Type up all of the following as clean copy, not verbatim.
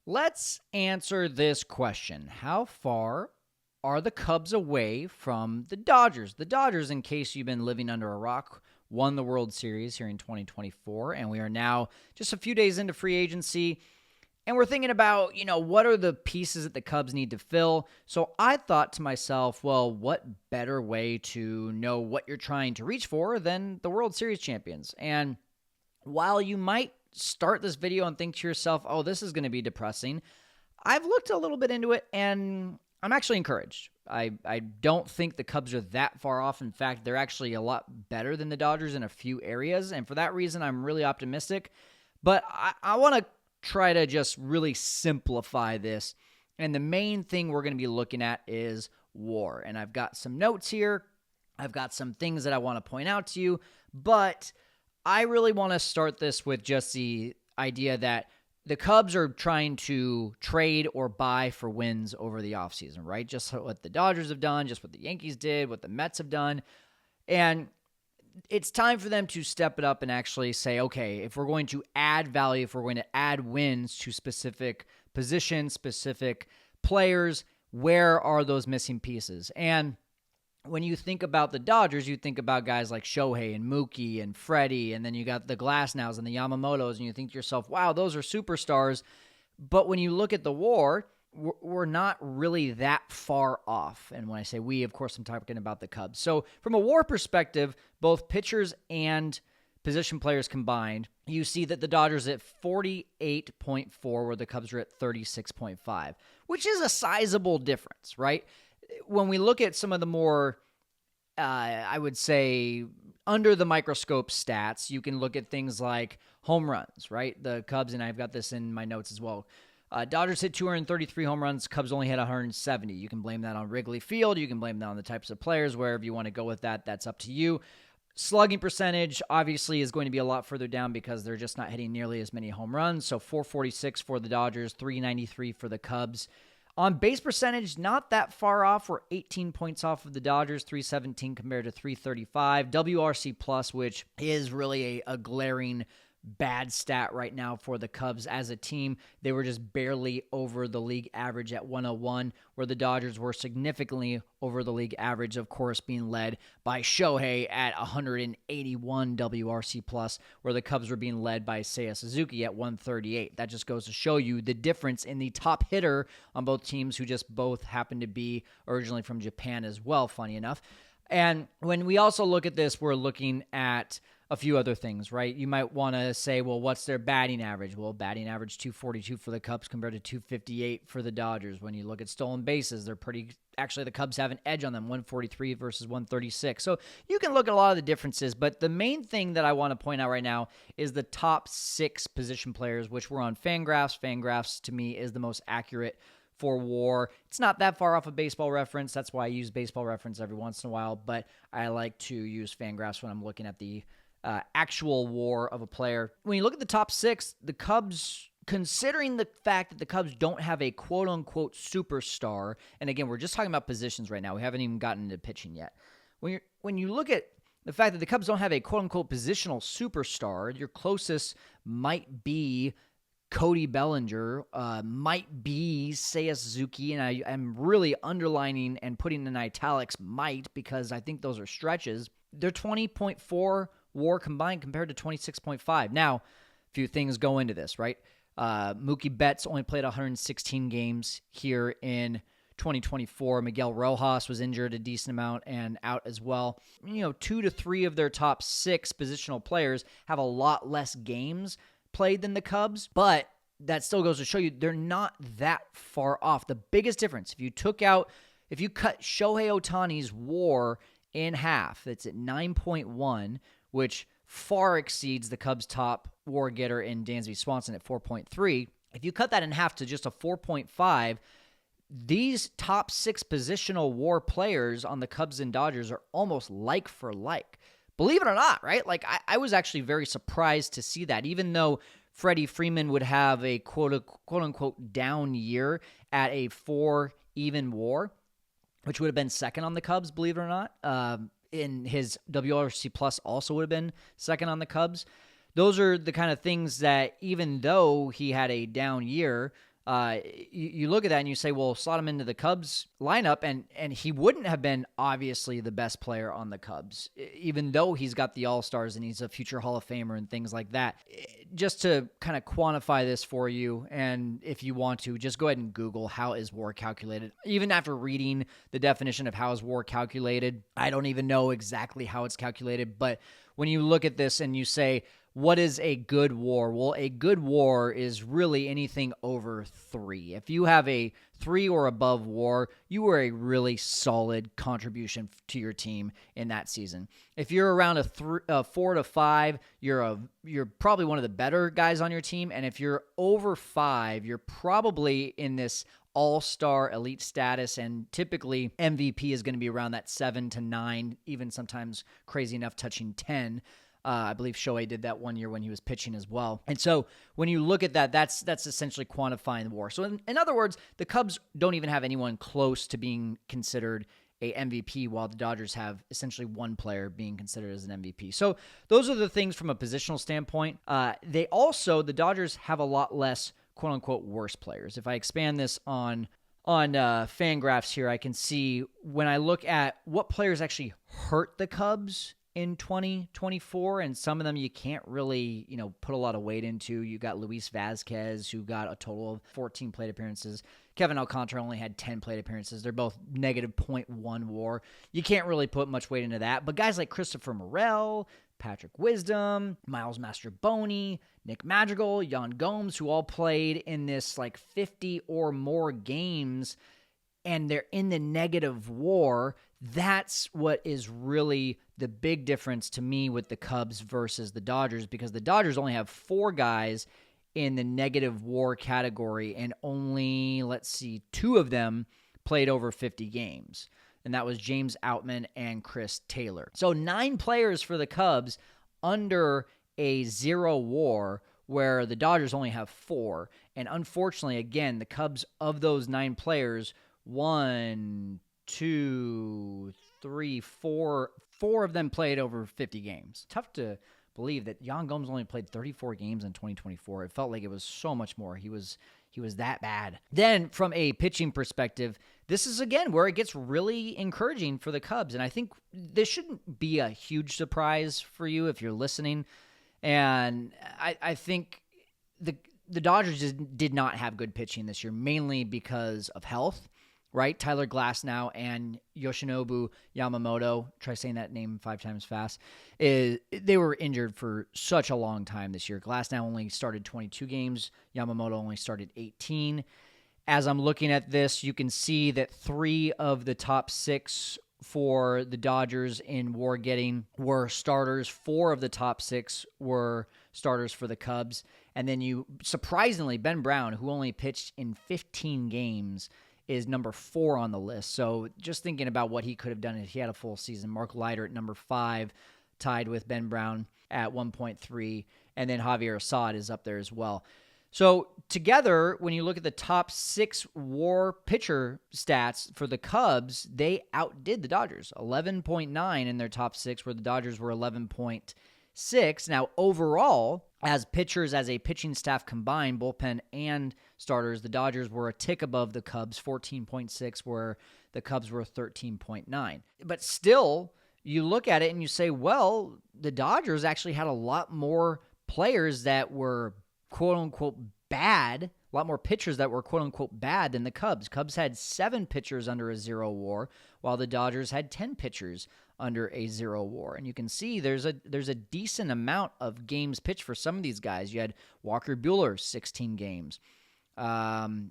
Let's answer this question. How far are the Cubs away from the Dodgers? The Dodgers, in case you've been living under a rock, won the World Series here in 2024, and we are now just a few days into free agency. And we're thinking about, what are the pieces that the Cubs need to fill? So I thought to myself, well, what better way to know what you're trying to reach for than the World Series champions? And while you might start this video and think to yourself, oh, this is going to be depressing, I've looked a little bit into it and I'm actually encouraged. I don't think the Cubs are that far off. In fact, they're actually a lot better than the Dodgers in a few areas. And for that reason, I'm really optimistic. But I want to try to just really simplify this. And the main thing we're going to be looking at is WAR. And I've got some notes here. I've got some things that I want to point out to you. But I really want to start this with just the idea that the Cubs are trying to trade or buy for wins over the offseason, right? Just what the Dodgers have done, just what the Yankees did, what the Mets have done. And it's time for them to step it up and actually say, okay, if we're going to add value, if we're going to add wins to specific positions, specific players, where are those missing pieces? And when you think about the Dodgers, you think about guys like Shohei and Mookie and Freddie, and then you got the Glasnows and the Yamamotos, and you think to yourself, wow, those are superstars. But when you look at the WAR, we're not really that far off. And when I say we, of course, I'm talking about the Cubs. So from a WAR perspective, both pitchers and position players combined, you see that the Dodgers at 48.4, where the Cubs are at 36.5, which is a sizable difference, right? When we look at some of the more, I would say, under the microscope stats, you can look at things like home runs, right? The Cubs, and I've got this in my notes as well. Dodgers hit 233 home runs. Cubs only hit 170. You can blame that on Wrigley Field. You can blame that on the types of players. Wherever you want to go with that, that's up to you. Slugging percentage, obviously, is going to be a lot further down because they're just not hitting nearly as many home runs. So 446 for the Dodgers, 393 for the Cubs. On base percentage, not that far off. We're 18 points off of the Dodgers, 317 compared to 335. WRC plus, which is really a glaring bad stat right now for the Cubs as a team. They were just barely over the league average at 101, where the Dodgers were significantly over the league average, of course, being led by Shohei at 181 WRC plus, where the Cubs were being led by Seiya Suzuki at 138. That just goes to show you the difference in the top hitter on both teams, who just both happen to be originally from Japan as well, funny enough. And when we also look at this, we're looking at a few other things, right? You might want to say, well, what's their batting average? Well, batting average 242 for the Cubs compared to 258 for the Dodgers. When you look at stolen bases, actually the Cubs have an edge on them, 143 versus 136. So you can look at a lot of the differences, but the main thing that I want to point out right now is the top 6 position players, which were on Fangraphs. Fangraphs, to me, is the most accurate for WAR. It's not that far off of Baseball Reference. That's why I use Baseball Reference every once in a while, but I like to use Fangraphs when I'm looking at the actual WAR of a player. When you look at the top 6, the Cubs, considering the fact that the Cubs don't have a quote-unquote superstar, and again, we're just talking about positions right now. We haven't even gotten into pitching yet. When you look at the fact that the Cubs don't have a quote-unquote positional superstar, your closest might be Cody Bellinger, might be Seiya Suzuki, and I'm really underlining and putting in italics might, because I think those are stretches. They're 20.4 WAR combined compared to 26.5. Now, a few things go into this, right? Mookie Betts only played 116 games here in 2024. Miguel Rojas was injured a decent amount and out as well. 2 to 3 of their top 6 positional players have a lot less games played than the Cubs, but that still goes to show you they're not that far off. The biggest difference, if you cut Shohei Ohtani's WAR in half, it's at 9.1, which far exceeds the Cubs' top WAR getter in Dansby Swanson at 4.3. If you cut that in half to just a 4.5, these top 6 positional WAR players on the Cubs and Dodgers are almost like for like. Believe it or not, right? Like, I was actually very surprised to see that, even though Freddie Freeman would have a quote-unquote down year at a 4 even WAR, which would have been second on the Cubs, believe it or not. In his WRC plus also would have been second on the Cubs. Those are the kind of things that, even though he had a down year, You look at that and you say, well, slot him into the Cubs lineup, and he wouldn't have been obviously the best player on the Cubs, even though he's got the All-Stars and he's a future Hall of Famer and things like that. Just to kind of quantify this for you, and if you want to, just go ahead and Google how is WAR calculated. Even after reading the definition of how is WAR calculated, I don't even know exactly how it's calculated, but when you look at this and you say, what is a good WAR? Well, a good WAR is really anything over 3. If you have a 3 or above WAR, you are a really solid contribution to your team in that season. If you're around a 4 to 5, you're probably one of the better guys on your team. And if you're over 5, you're probably in this all-star elite status, and typically MVP is going to be around that 7 to 9, even sometimes crazy enough touching 10. I believe Shohei did that one year when he was pitching as well. And so when you look at that, that's essentially quantifying the WAR. So in other words, the Cubs don't even have anyone close to being considered a MVP, while the Dodgers have essentially one player being considered as an MVP. So those are the things from a positional standpoint. The Dodgers have a lot less quote-unquote worse players. If I expand this on Fangraphs here, I can see when I look at what players actually hurt the Cubs in 2024, and some of them you can't really, put a lot of weight into. You got Luis Vazquez, who got a total of 14 plate appearances. Kevin Alcantara only had 10 plate appearances. They're both negative .1 WAR. You can't really put much weight into that. But guys like Christopher Morel, Patrick Wisdom, Miles Mastroboni, Nick Madrigal, Yan Gomes, who all played in this 50 or more games, and they're in the negative WAR. That's what is really the big difference to me with the Cubs versus the Dodgers, because the Dodgers only have 4 guys in the negative WAR category, and only, 2 of them played over 50 games. And that was James Outman and Chris Taylor. So 9 players for the Cubs under a 0 WAR, where the Dodgers only have 4. And unfortunately, again, the Cubs, of those 9 players, 1, 2, 3, 4 of them played over 50 games. Tough to believe that Yan Gomes only played 34 games in 2024. It felt like it was so much more. He was that bad. Then from a pitching perspective, this is again where it gets really encouraging for the Cubs. And I think this shouldn't be a huge surprise for you if you're listening. And I think the Dodgers just did not have good pitching this year, mainly because of health. Right? Tyler Glasnow and Yoshinobu Yamamoto, try saying that name 5 times fast, they were injured for such a long time this year. Glasnow only started 22 games. Yamamoto only started 18. As I'm looking at this, you can see that 3 of the top 6 for the Dodgers in WAR getting were starters. 4 of the top 6 were starters for the Cubs. And then surprisingly, Ben Brown, who only pitched in 15 games, is number 4 on the list. So just thinking about what he could have done if he had a full season. Mark Leiter at number 5, tied with Ben Brown at 1.3, and then Javier Assad is up there as well. So together, when you look at the top 6 WAR pitcher stats for the Cubs, they outdid the Dodgers, 11.9 in their top 6, where the Dodgers were 11.6. Now, overall, as pitchers, as a pitching staff combined, bullpen and starters, the Dodgers were a tick above the Cubs, 14.6, where the Cubs were 13.9. But still, you look at it and you say, well, the Dodgers actually had a lot more players that were quote-unquote bad, a lot more pitchers that were quote-unquote bad than the Cubs. Cubs had 7 pitchers under a 0 WAR, while the Dodgers had 10 pitchers under a 0 WAR. And you can see there's a decent amount of games pitched for some of these guys. You had Walker Buehler, 16 games. JP,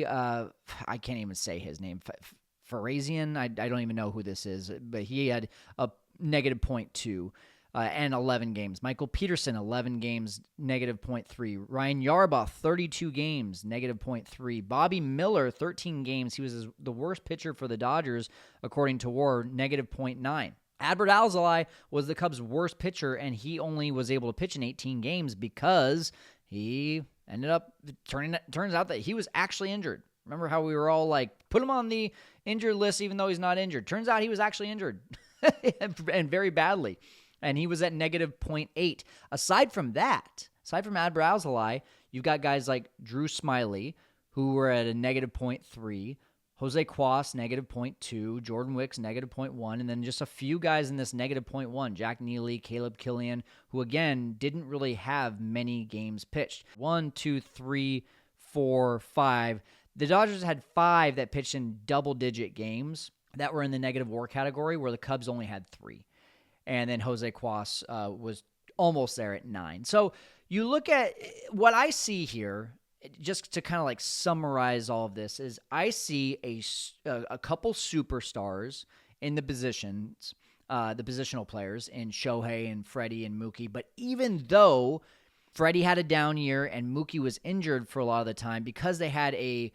I can't even say his name, Farazian, I don't even know who this is, but he had a negative .2. And 11 games. Michael Peterson, 11 games, negative .3. Ryan Yarbrough, 32 games, negative .3. Bobby Miller, 13 games. He was the worst pitcher for the Dodgers, according to WAR, negative .9. Adbert Alzolay was the Cubs' worst pitcher, and he only was able to pitch in 18 games because he ended up turns out that he was actually injured. Remember how we were all like, put him on the injured list even though he's not injured. Turns out he was actually injured, and very badly. And he was at negative .8. Aside from Adbert Alzolay, You've got guys like Drew Smyly, who were at a negative 0.3, Jose Cuas, negative 0.2, Jordan Wicks, negative 0.1, and then just a few guys in this negative 0.1, Jack Neely, Caleb Killian, who, again, didn't really have many games pitched. 1, 2, 3, 4, 5. The Dodgers had 5 that pitched in double-digit games that were in the negative WAR category, where the Cubs only had 3. And then Jose Cuas was almost there at 9. So you look at what I see here, just to kind of like summarize all of this, is I see a couple superstars in the positions, the positional players in Shohei and Freddie and Mookie. But even though Freddie had a down year and Mookie was injured for a lot of the time, because they had a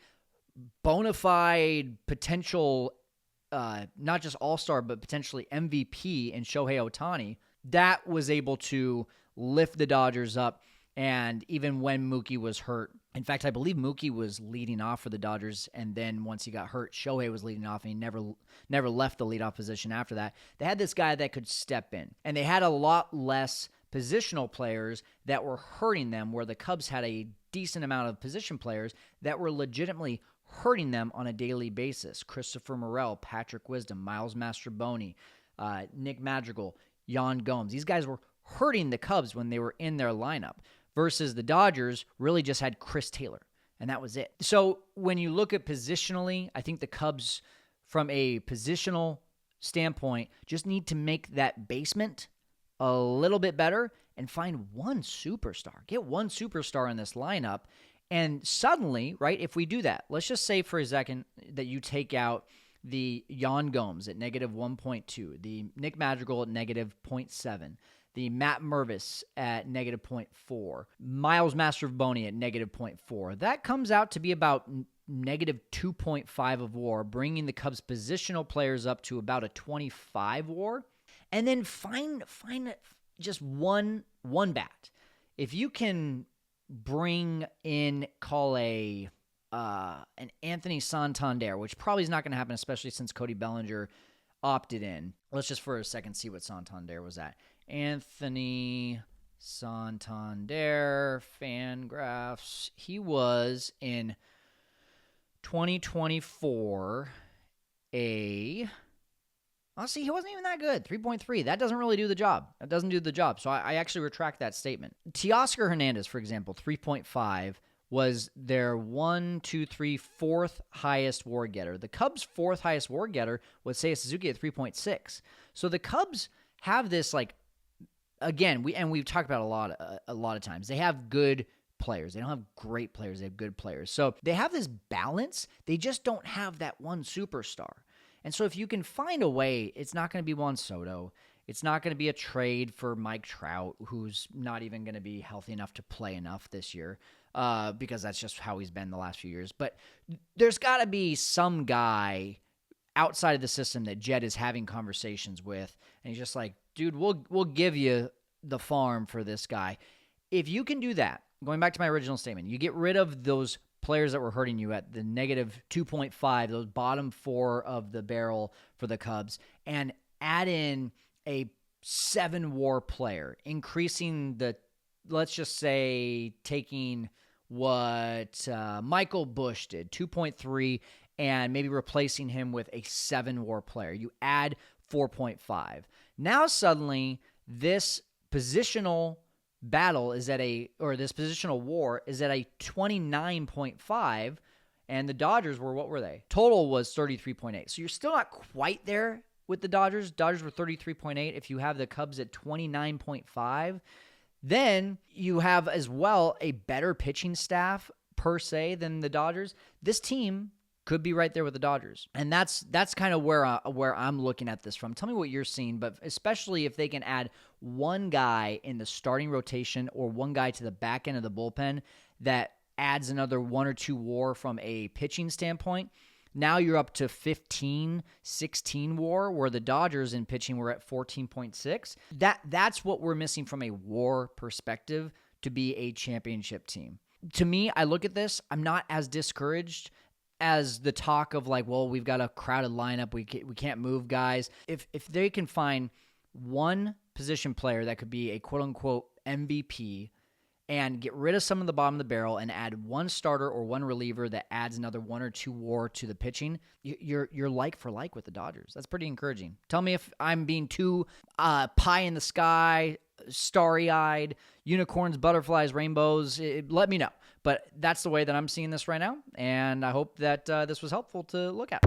bona fide potential, not just all-star, but potentially MVP in Shohei Ohtani, that was able to lift the Dodgers up. And even when Mookie was hurt, in fact, I believe Mookie was leading off for the Dodgers, and then once he got hurt, Shohei was leading off, and he never left the leadoff position after that. They had this guy that could step in, and they had a lot less positional players that were hurting them, where the Cubs had a decent amount of position players that were legitimately hurting them on a daily basis. Christopher Morel, Patrick Wisdom, Miles Mastrobuoni, Nick Madrigal, Yan Gomes. These guys were hurting the Cubs when they were in their lineup, versus the Dodgers really just had Chris Taylor, and that was it. So when you look at positionally, I think the Cubs, from a positional standpoint, just need to make that basement a little bit better and find one superstar. Get one superstar in this lineup, and suddenly, right, if we do that, let's just say for a second that you take out the Yan Gomes at negative 1.2, the Nick Madrigal at negative 0.7, the Matt Mervis at negative 0.4, Miles Mastrobuoni at negative 0.4. That comes out to be about negative 2.5 of WAR, bringing the Cubs' positional players up to about a 25 WAR. And then find just one bat. If you can bring in, call an Anthony Santander, which probably is not going to happen, especially since Cody Bellinger opted in. Let's just for a second see what Santander was at. Anthony Santander, Fangraphs. He was in 2024 honestly, he wasn't even that good. 3.3. That doesn't really do the job. That doesn't do the job. So I actually retract that statement. Teoscar Hernandez, for example, 3.5 was their 4th highest WAR getter. The Cubs' 4th highest WAR getter was Seiya Suzuki at 3.6. So the Cubs have this, like, again, we've talked about a lot of times. They have good players. They don't have great players. They have good players. So they have this balance. They just don't have that one superstar. And so if you can find a way, it's not going to be Juan Soto. It's not going to be a trade for Mike Trout, who's not even going to be healthy enough to play enough this year, because that's just how he's been the last few years. But there's got to be some guy outside of the system that Jed is having conversations with, and he's just like, dude, we'll give you the farm for this guy. If you can do that, going back to my original statement, you get rid of those players that were hurting you at the negative 2.5, those bottom 4 of the barrel for the Cubs, and add in a 7 WAR player, increasing the, let's just say, taking what Michael Busch did, 2.3, and maybe replacing him with a 7 WAR player. You add 4.5. Now suddenly this positional battle is this positional WAR is at a 29.5, and the Dodgers were, what were they? Total was 33.8. So you're still not quite there with the Dodgers. Dodgers were 33.8. If you have the Cubs at 29.5, then you have as well a better pitching staff per se than the Dodgers. This team could be right there with the Dodgers. And that's kind of where I'm looking at this from. Tell me what you're seeing, but especially if they can add one guy in the starting rotation or one guy to the back end of the bullpen that adds another 1 or 2 WAR from a pitching standpoint. Now you're up to 15, 16 WAR, where the Dodgers in pitching were at 14.6. That's what we're missing from a WAR perspective to be a championship team. To me, I look at this, I'm not as discouraged as the talk of like, well, we've got a crowded lineup, we can't move guys. If they can find one position player that could be a quote-unquote MVP and get rid of some of the bottom of the barrel and add one starter or one reliever that adds another 1 or 2 WAR to the pitching, you're like for like with the Dodgers. That's pretty encouraging. Tell me if I'm being too pie in the sky, starry-eyed, unicorns, butterflies, rainbows. Let me know. But that's the way that I'm seeing this right now, and I hope that this was helpful to look at.